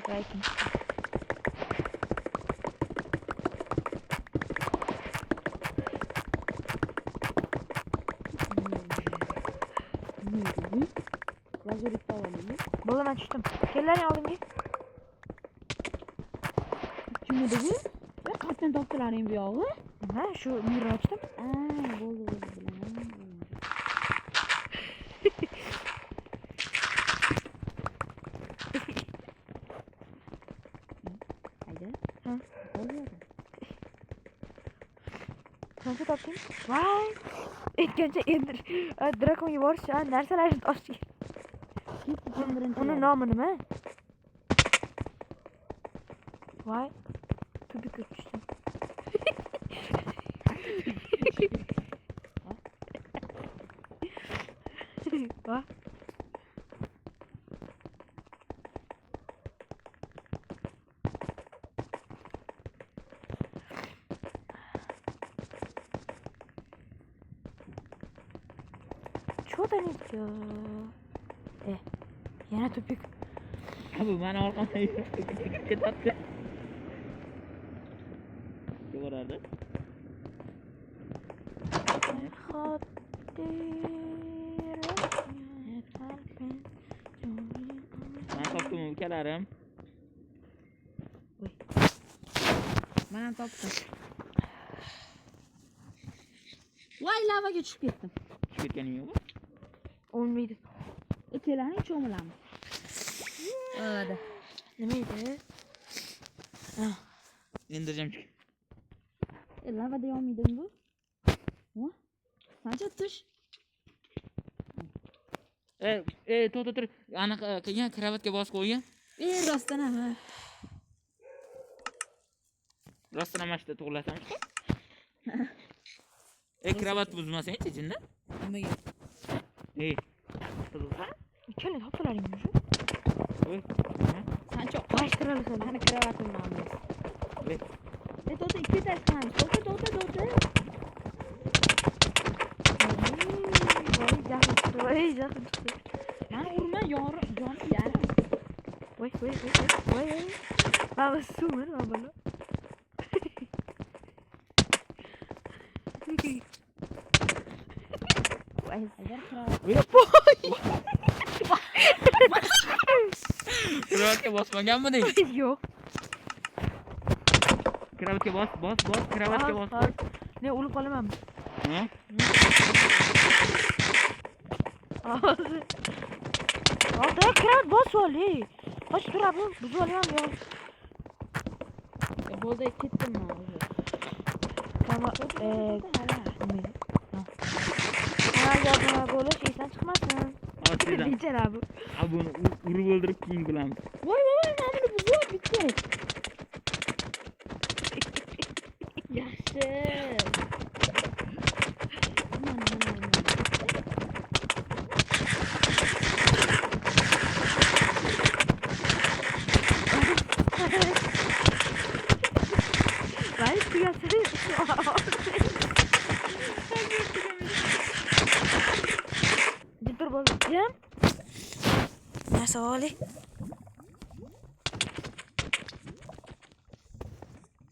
Va ikkinchi. Lazoritni olaymi? Bo'ldi, men tushdim. Kellaring oldimga. Kim edi bu? Qayerdan topdilaring bu yog'i? Ha, shu mirni ochdim. Bo'ldi, bilaman. Hayda. Ha. Bo'ldi. Qancha topding? Voy! Aytgancha endi drakonga borish, narsalarni topish. Uni nomi nima? Voy! Tubik tushdim. Voy! Что-то не то. Yana tupik. Bu mana orqamda ketyapti. Ko'radi. Men topdim ukalarim. Men ham topdim. Voy, lavaga tushib ketdim. Tushib ketganing yo'qmi? Olmaydi. Ikkalaring cho'milamiz. Hadi. Nima edi? Indirjam. Lavada yonmaydimi bu? Voy. Qancha tush? To'xta tur. Aniq qilgan kravatga bosib qo'ygan. Rostdan ham. Rostdan ham mashta to'g'lasam. Kravat buzmasang-chi, jinda. Nimaga? Qiziqsa? Ikkala topdilaring shu. Voy. Sancho Qashtiralasan. mani kravatimni olamiz. To'xta, ikki tasdan. To'xta. Voy, jahl chiqdi. Mani urma, jonim yarim. Voy. Baba suvmi, baba. Agar kravat Kravatga bosmaganmiding? Yo'q. Kravatga bos, kravatga bos. Ne o'lib qolamanmi? Ha? Hozir. Oldi, kravat bosib ol. Qoch turadi, buzib olaman yo'q. bo'ldi, ketdim men hozir. Tamam, nima? Gapini bo'lish esdan chiqmasin. Otlidan. Nechalar bu? Buni urib o'ldirib keyin bilamiz. Voy, mana buni buzib bitdi. Yaxshi. Vay, tuyasini. Dur bo'ldim. Narsa oli.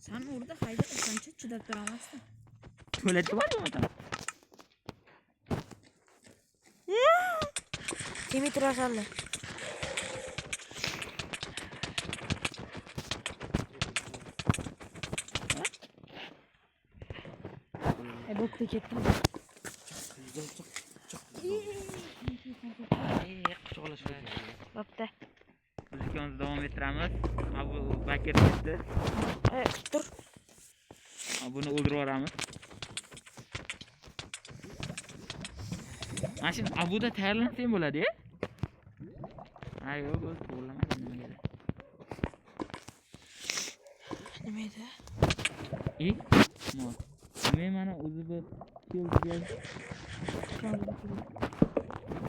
Sen orada hayda qancha chidab turamasdin. Tualetda bormi otam? Kimi turasanlar. Bo'pti ketdim. Quchoqlashib. Bo'pti. Biz ikkovimiz davom ettiramiz. Bu Bakir ketdi. Tur. Buni o'ldirib yuboramiz. Mana shu abuda tayyorlansang bo'ladi-ya. Yo'q, to'g'rilamaydi nimaga. Nima edi? Men mana o'zi bu keldiga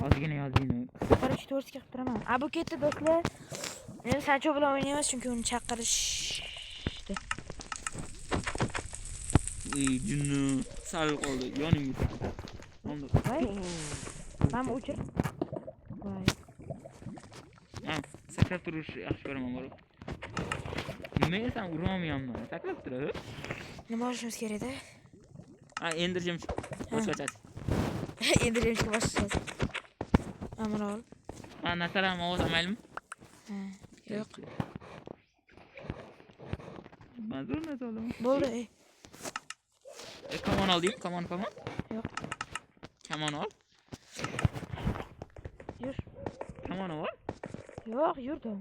ozgina yozdingmi? Birinchi to'rtga qilib turaman. Bu ketdi do'stlar. Endi Sancho bilan o'ynaymiz chunki uni chaqirishdi. Jinni sal qoldi, yoningizda. Voy. Mana o'chir. Voy. Sakrab turish yaxshi ko'raman, bor. Nima sen urolmayapman? Sakrab tur. Nima olishimiz kerak edi? Ha, endirjim. Boshqacha. Endi remishga boshlaymiz. Mana ol. Ha, nasaram ovoz olmaylimi? Ha, yo'q. Mazur nasaram. Bo'ldi. Kamon olding? Kamon. Yo'q. Kamon ol. Yur. Kamon ol. Yo'q, yurdim.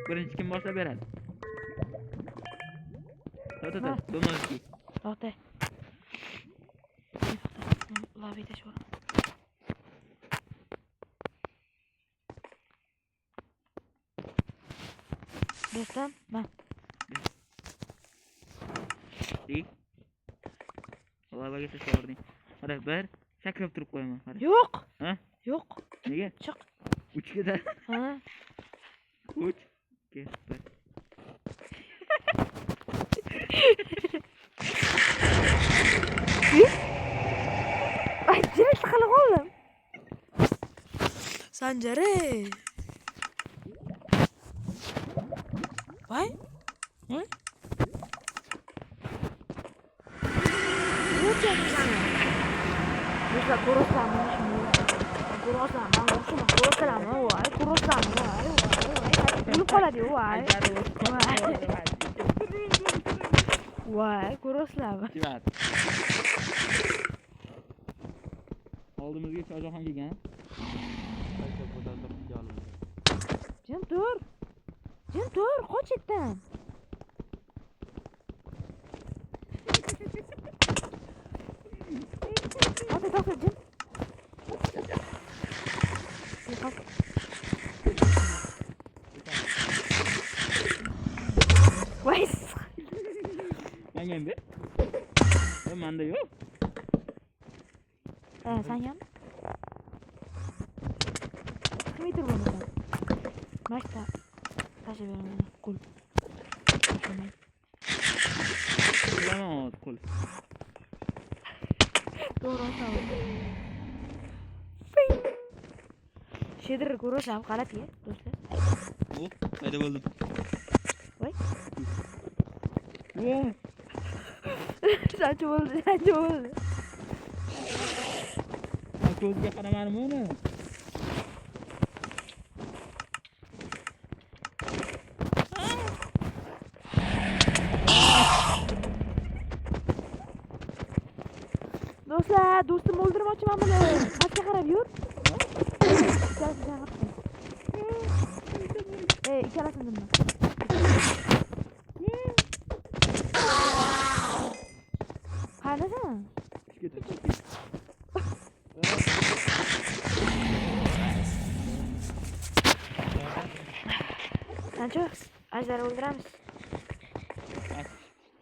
Birinchi kim boshlab beradi? Ha. Do'mozki. To'xta. Lavida shu. Do'stim, men. Dik. Lavaga tashlaverding. Mana bir sakrab turib qo'yaman. Yo'q. Ha? Yo'q. Nega? Chiq. 3 ga da. Ha. 3 ga 1. Ay, direkt qilib oldim. Sanjare. Voy. Voy. Bizlar ko'rasizlarmi shuni? Ko'rasizlarmi? Shuni ko'rasizlarmi? Voy, ko'rasizlarmi? Voy. Bo'lib qoladi, voy. Voy, ko'rasizlarmi? Jivat. Oldimizga shohjahon kelgan. Jim tur. Jim tur, qoch yerdan. Hadi to'xta, Jim. Voy. Menga endi. Menda yo'q. Sen ham? Kim aytib bo'lmasan? Maktab. Tashlab beraman. Qo'l. Qilaman qo'l. To'g'ri aytaman. Shedir ko'rasam g'alati-ya, do'stlar. Qayda bo'ldim? Voy. Voy. Sanchi bo'ldi. Ko'zga qaramadim uni. Do'stlar, do'stim o'ldirmoqchiman buni. Pastga qarab yur. Ikkalasini dinma. Qanasan? Sancho, ajdar o'ldiramiz.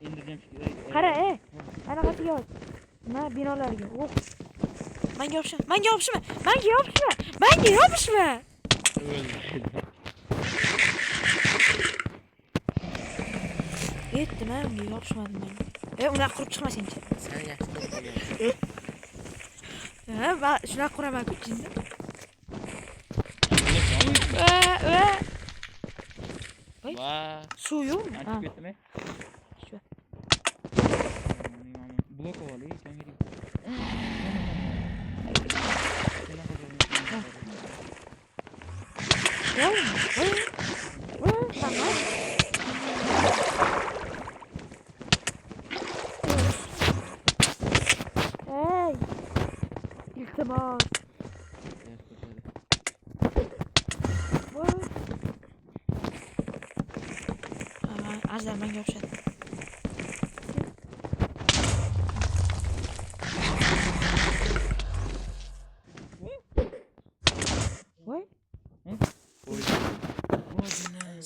Endirjim. Qara, anaqasiga ol. Mana binolarga. Menga yopishma. Yetdim, menga yopishmadim men. Unaqa qurib chiqmasin-chi. Sen yaxshi ko'rgan. Va shunaqa quraman kuchinda. Va. Suv yo'qmi? Chiqib ketdimi? Shu. Blok ol, jangi. Ey! İltimos. Ajdar menga yopishadi. Voy.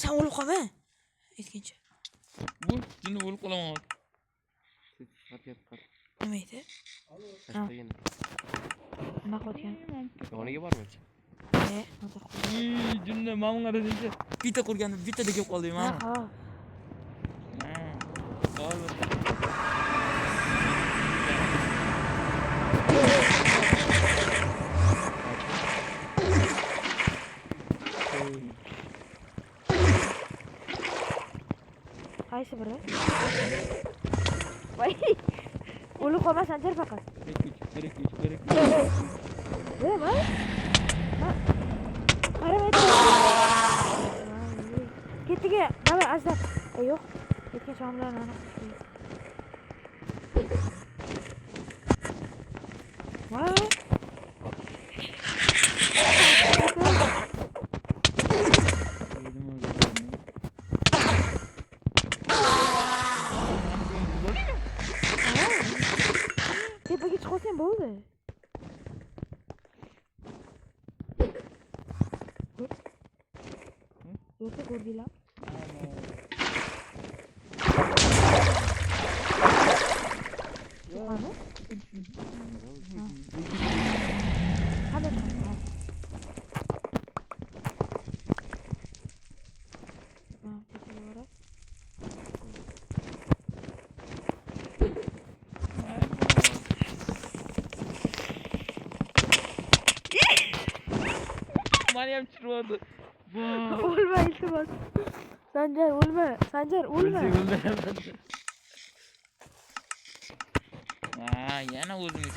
Sen o'lib qolma. Aytgancha. Bu jinni o'lib qolaman. Nima edi? Nima qilgan? Yoniga bormoqchi. Jinni mamga dedingchi. Bitta qurganda bitta degib qoldim men. Ha. Qaysi biri? Voy. O'li qolma Sanjar faqat. 1 2 3 Voy. Qaramay. Ketdiga, davay azdab. Yo'q. Ketgan chomlarni aniq. Voy. Tepaga chiqsang bo'ldi. Yo'qsa ko'rdinglar. Yo'qmi? Hadi. Mani ham chiroyli. O'lma iltimos. Sanjar o'lma. Sanjar o'lma. Yana o'zim